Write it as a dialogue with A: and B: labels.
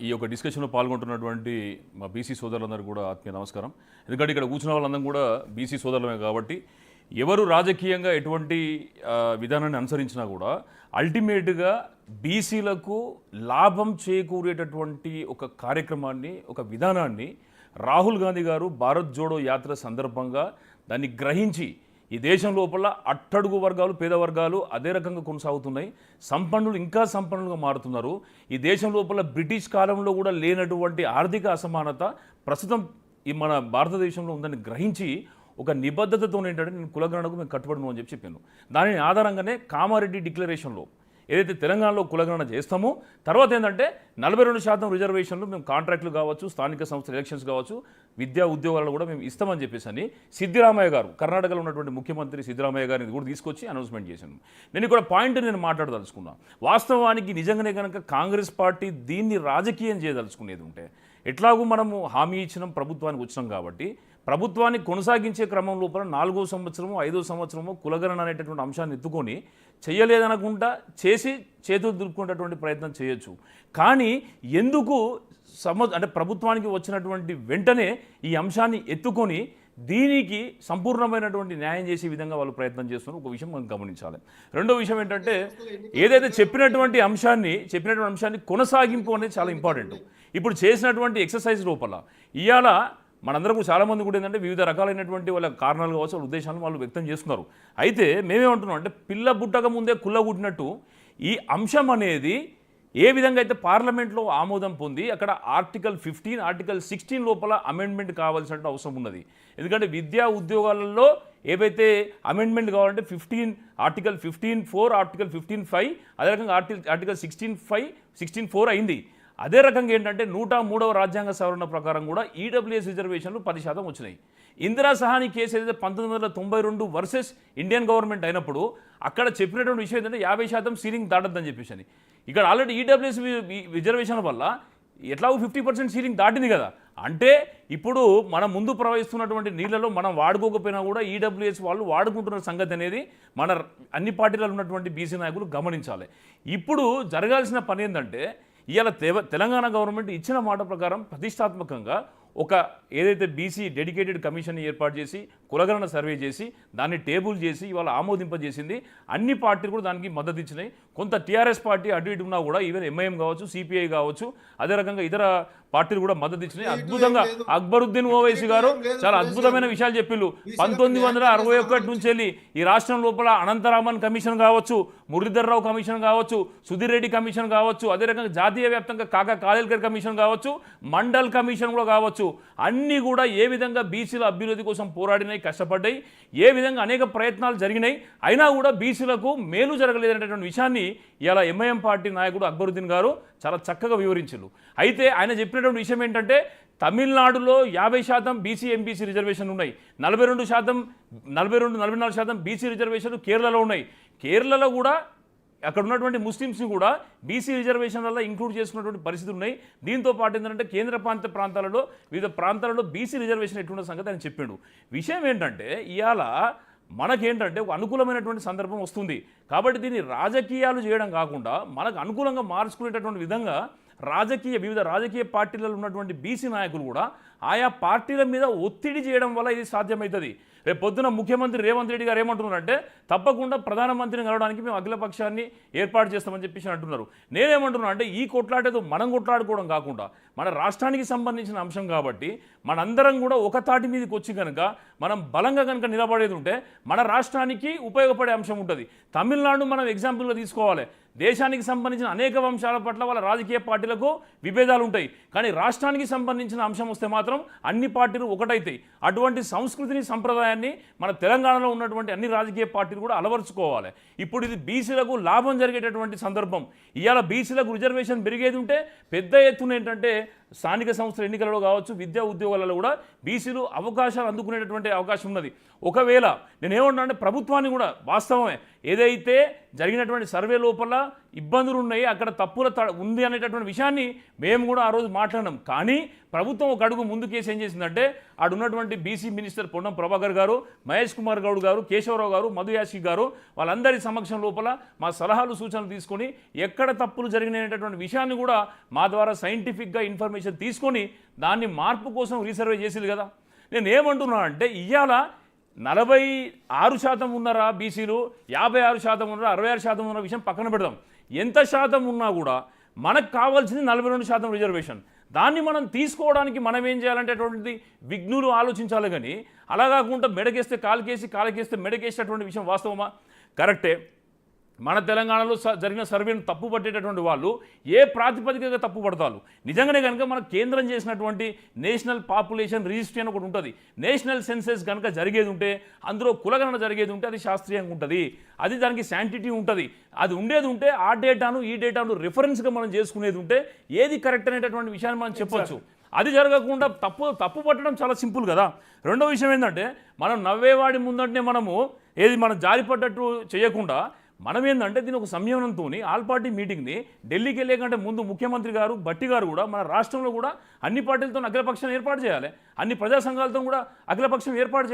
A: ఈ యొక్క డిస్కషన్లో పాల్గొంటున్నటువంటి మా బీసీ సోదరులందరూ కూడా ఆత్మీయ నమస్కారం. ఎందుకంటే ఇక్కడ కూర్చున్న వాళ్ళందరం కూడా బీసీ సోదరులమే కాబట్టి ఎవరు రాజకీయంగా ఎటువంటి విధానాన్ని అనుసరించినా కూడా అల్టిమేట్గా బీసీలకు లాభం చేకూరేటటువంటి ఒక కార్యక్రమాన్ని, ఒక విధానాన్ని రాహుల్ గాంధీ గారు భారత్ జోడో యాత్ర సందర్భంగా దాన్ని గ్రహించి ఈ దేశం లోపల అట్టడుగు వర్గాలు, పేద వర్గాలు అదే రకంగా కొనసాగుతున్నాయి. సంపన్నులు ఇంకా సంపన్నులుగా మారుతున్నారు. ఈ దేశం లోపల బ్రిటిష్ కాలంలో కూడా లేనటువంటి ఆర్థిక అసమానత ప్రస్తుతం ఈ మన భారతదేశంలో ఉందని గ్రహించి ఒక నిబద్ధతతో ఏంటంటే నేను కులగణనకు మేము కట్టుబడను అని చెప్పాను. దాని ఆధారంగానే కామారెడ్డి డిక్లరేషన్లో ఏదైతే తెలంగాణలో కులగణన చేస్తామో తర్వాత ఏంటంటే 42% రిజర్వేషన్లు మేము కాంట్రాక్టులు కావచ్చు, స్థానిక సంస్థల ఎలక్షన్స్ కావచ్చు, విద్యా ఉద్యోగాలు కూడా మేము ఇస్తామని చెప్పేసి అని సిద్దిరామయ్య గారు, కర్ణాటకలో ఉన్నటువంటి ముఖ్యమంత్రి సిద్దిరామయ్య గారిని కూడా తీసుకొచ్చి అనౌన్స్మెంట్ చేశాను. నేను ఇక్కడ పాయింట్ నేను మాట్లాడదలుచుకున్నాను. వాస్తవానికి నిజంగానే కనుక కాంగ్రెస్ పార్టీ దీన్ని రాజకీయం చేయదలుచుకునేది ఉంటే ఎట్లాగూ మనము హామీ ఇచ్చినాం, ప్రభుత్వానికి వచ్చినాం కాబట్టి ప్రభుత్వాన్ని కొనసాగించే క్రమం లోపల 4వ సంవత్సరమో 5వ సంవత్సరమో కులగణన అనేటటువంటి అంశాన్ని ఎత్తుకొని చేయలేదనకుండా చేసి చేతులు దులుపుకునేటటువంటి ప్రయత్నం చేయొచ్చు. కానీ ఎందుకు అంటే ప్రభుత్వానికి వచ్చినటువంటి వెంటనే ఈ అంశాన్ని ఎత్తుకొని దీనికి సంపూర్ణమైనటువంటి న్యాయం చేసే విధంగా వాళ్ళు ప్రయత్నం చేస్తున్నారు. ఒక విషయం మనం గమనించాలి. రెండో విషయం ఏంటంటే ఏదైతే చెప్పినటువంటి అంశాన్ని కొనసాగింపు అనేది చాలా ఇంపార్టెంట్. ఇప్పుడు చేసినటువంటి ఎక్సర్సైజ్ లోపల ఇవాళ మనందరం చాలామంది కూడా ఏంటంటే వివిధ రకాలైనటువంటి వాళ్ళ కారణాలు కావచ్చు, వాళ్ళ ఉద్దేశాలను వాళ్ళు వ్యక్తం చేస్తున్నారు. అయితే మేమేమంటున్నాం అంటే పిల్ల పుట్టక ముందే కుల్ల పుట్టినట్టు ఈ అంశం అనేది ఏ విధంగా అయితే పార్లమెంట్లో ఆమోదం పొంది అక్కడ ఆర్టికల్ 15, ఆర్టికల్ 16 లోపల అమెండ్మెంట్ కావాల్సిన అవసరం ఉన్నది. ఎందుకంటే విద్యా ఉద్యోగాలలో ఏవైతే అమెండ్మెంట్ కావాలంటే ఆర్టికల్ 15(4), ఆర్టికల్ 15(5), అదే రకంగా ఆర్టికల్ 16(4) అయింది. అదే రకంగా ఏంటంటే 103వ రాజ్యాంగ సవరణ ప్రకారం కూడా ఈడబ్ల్యూఎస్ రిజర్వేషన్లు 10% వచ్చినాయి. ఇందిరా సహాని కేసు ఏదైతే 1992 వర్సెస్ ఇండియన్ గవర్నమెంట్ అయినప్పుడు అక్కడ చెప్పినటువంటి విషయం ఏంటంటే 50% సీలింగ్ దాటద్దని చెప్పేసి. ఇక్కడ ఆల్రెడీ ఈడబ్ల్యూఎస్ రిజర్వేషన్ వల్ల ఎట్లాగో 50% సీలింగ్ దాటింది కదా. అంటే ఇప్పుడు మనం ముందు ప్రవహిస్తున్నటువంటి నీళ్ళలో మనం వాడుకోకపోయినా కూడా ఈడబ్ల్యూఎస్ వాళ్ళు వాడుకుంటున్న సంగతి అనేది మన అన్ని పార్టీలలో ఉన్నటువంటి బీసీ నాయకులు గమనించాలి. ఇప్పుడు జరగాల్సిన పని ఏంటంటే ఇవాళ తెలంగాణ గవర్నమెంట్ ఇచ్చిన మాట ప్రకారం ప్రతిష్టాత్మకంగా ఒక ఏదైతే బీసీ డెడికేటెడ్ కమిషన్ ఏర్పాటు చేసి కులగణన సర్వే చేసి దాన్ని టేబుల్ చేసి ఇవాళ ఆమోదింపజేసింది. అన్ని పార్టీలు కూడా దానికి మద్దతు ఇచ్చినాయి. కొంత టీఆర్ఎస్ పార్టీ అటు ఇటు ఉన్నా కూడా ఈవెన్ ఎంఐఎం కావచ్చు, సిపిఐ కావచ్చు, అదే రకంగా ఇతర పార్టీలు కూడా మద్దతు ఇచ్చినాయి. అద్భుతంగా అక్బరుద్దీన్ ఓవైసీ గారు చాలా అద్భుతమైన విషయాలు చెప్పిళ్ళు. 1961 నుంచి వెళ్ళి ఈ రాష్ట్రం లోపల అనంతరామన్ కమిషన్ కావచ్చు, మురళీధర్రావు కమిషన్ కావచ్చు, సుధీర్ రెడ్డి కమిషన్ కావచ్చు, అదే రకంగా జాతీయ వ్యాప్తంగా కాకా కాలేల్కర్ కమిషన్ కావచ్చు, మండల్ కమిషన్ కూడా కావచ్చు, అన్నీ కూడా ఏ విధంగా బీసీల అభ్యున్నతి కోసం పోరాడినాయి, కష్టపడ్డాయి, ఏ విధంగా అనేక ప్రయత్నాలు జరిగినాయి. అయినా కూడా బీసీలకు మేలు జరగలేదనేటువంటి విషయాన్ని ఇలా ఎంఐఎం పార్టీ నాయకుడు అక్బరుద్దీన్ గారు చాలా చక్కగా వివరించారు. అయితే ఆయన చెప్పినటువంటి విషయం ఏంటంటే తమిళనాడులో 50% బీసీ ఎంబీసీ రిజర్వేషన్లు ఉన్నాయి, 44% బీసీ రిజర్వేషన్లు కేరళలో ఉన్నాయి. కేరళలో కూడా అక్కడ ఉన్నటువంటి ముస్లిమ్స్ని కూడా బీసీ రిజర్వేషన్ వల్ల ఇంక్లూడ్ చేసుకున్నటువంటి పరిస్థితులు ఉన్నాయి. దీంతో పాటు ఏంటంటే కేంద్ర ప్రాంతాలలో వివిధ ప్రాంతాలలో బీసీ రిజర్వేషన్ ఎట్లున్న సంగతి ఆయన చెప్పాడు. విషయం ఏంటంటే ఇవాళ మనకేంటంటే ఒక అనుకూలమైనటువంటి సందర్భం వస్తుంది కాబట్టి దీన్ని రాజకీయాలు చేయడం కాకుండా మనకు అనుకూలంగా మార్చుకునేటటువంటి విధంగా వివిధ రాజకీయ పార్టీలలో ఉన్నటువంటి బీసీ నాయకులు కూడా ఆయా పార్టీల మీద ఒత్తిడి చేయడం వల్ల ఇది సాధ్యమవుతుంది. రేపు పొద్దున ముఖ్యమంత్రి రేవంత్ రెడ్డి గారు ఏమంటున్నారంటే తప్పకుండా ప్రధానమంత్రిని కలవడానికి మేము అఖిలపక్షాన్ని ఏర్పాటు చేస్తామని చెప్పేసి అంటున్నారు. నేనేమంటున్నా అంటే ఈ కొట్లాటేదో మనం కొట్లాడుకోవడం కాకుండా మన రాష్ట్రానికి సంబంధించిన అంశం కాబట్టి మనందరం కూడా ఒక తాటి మీదకి వచ్చి కనుక మనం బలంగా కనుక నిలబడేది ఉంటే మన రాష్ట్రానికి ఉపయోగపడే అంశం ఉంటుంది. తమిళనాడు మనం ఎగ్జాంపుల్గా తీసుకోవాలి. దేశానికి సంబంధించిన అనేక అంశాల పట్ల వాళ్ళ రాజకీయ పార్టీలకు విభేదాలు ఉంటాయి, కానీ రాష్ట్రానికి సంబంధించిన అంశం వస్తే మాత్రం అన్ని పార్టీలు ఒకటైతాయి. అటువంటి సంస్కృతిని, సంప్రదాయాన్ని మన తెలంగాణలో ఉన్నటువంటి అన్ని రాజకీయ పార్టీలు కూడా అలవరుచుకోవాలి. ఇప్పుడు ఇది బీసీలకు లాభం జరిగేటటువంటి సందర్భం. ఇవాళ బీసీలకు రిజర్వేషన్ పెరిగేది ఉంటే పెద్ద ఎత్తున ఏంటంటే స్థానిక సంస్థల ఎన్నికలలో కావచ్చు, విద్యా ఉద్యోగాలలో కూడా బీసీలు అవకాశాలు అందుకునేటటువంటి అవకాశం ఉన్నది. ఒకవేళ నేనేమంటున్నా అంటే ప్రభుత్వాన్ని కూడా వాస్తవమే ఏదైతే జరిగినటువంటి సర్వే లోపల ఇబ్బందులు ఉన్నాయి, అక్కడ తప్పుల ఉంది అనేటటువంటి విషయాన్ని మేము కూడా ఆ రోజు మాట్లాడినాం. కానీ ప్రభుత్వం ఒక అడుగు ముందుకేసి ఏం చేసిందంటే ఆడున్నటువంటి బీసీ మినిస్టర్ పొన్నం ప్రభాకర్ గారు, మహేష్ కుమార్ గౌడ్ గారు, కేశవరావు గారు, మధు యాషి గారు వాళ్ళందరి సమక్షం లోపల మా సలహాలు సూచనలు తీసుకొని ఎక్కడ తప్పులు జరిగినటువంటి విషయాన్ని కూడా మా ద్వారా సైంటిఫిక్గా ఇన్ఫర్మేషన్ తీసుకొని దాన్ని మార్పు కోసం రీసర్వే చేసింది కదా. నేను ఏమంటున్నా అంటే ఇవాళ 46% ఉన్నారా బీసీలు, 56% ఉన్నారా, 66% ఉన్న విషయం పక్కన పెడదాం. ఎంత శాతం ఉన్నా కూడా మనకు కావాల్సింది 42% రిజర్వేషన్. దాన్ని మనం తీసుకోవడానికి మనం ఏం చేయాలంటేటువంటిది విఘ్నులు ఆలోచించాలి. కానీ అలా కాకుండా మెడకేస్తే కాలుకేసి, కాలుకేస్తే మెడకేసేటటువంటి విషయం వాస్తవమా? కరెక్టే. మన తెలంగాణలో జరిగిన సర్వేను తప్పు పట్టేటటువంటి వాళ్ళు ఏ ప్రాతిపదికగా తప్పు పడతారు? నిజంగానే కనుక మన కేంద్రం చేసినటువంటి నేషనల్ పాపులేషన్ రిజిస్ట్రీ అని ఒకటి ఉంటుంది. నేషనల్ సెన్సెస్ కనుక జరిగేది ఉంటే, అందులో కులగణన జరిగేది ఉంటే అది శాస్త్రీయంగా ఉంటుంది, అది దానికి శాంటిటీ ఉంటుంది. అది ఉండేది ఉంటే ఆ డేటాను ఈ డేటాను రిఫరెన్స్గా మనం చేసుకునేది ఉంటే ఏది కరెక్ట్ అనేటటువంటి విషయాన్ని మనం చెప్పొచ్చు. అది జరగకుండా తప్పు పట్టడం చాలా సింపుల్ కదా. రెండో విషయం ఏంటంటే మనం నవ్వేవాడి ముందంటే మనము ఏది మనం జారిపడ్డట్టు చేయకుండా మనం ఏంటంటే దీని ఒక సంయమనంతో ఆల్ పార్టీ మీటింగ్ని ఢిల్లీకి వెళ్ళే కంటే ముందు ముఖ్యమంత్రి గారు భట్టి గారు కూడా మన రాష్ట్రంలో కూడా అన్ని పార్టీలతో అఖిలపక్షం ఏర్పాటు చేయాలి, అన్ని ప్రజా సంఘాలతో కూడా అఖిలపక్షం ఏర్పాటు చేయాలి.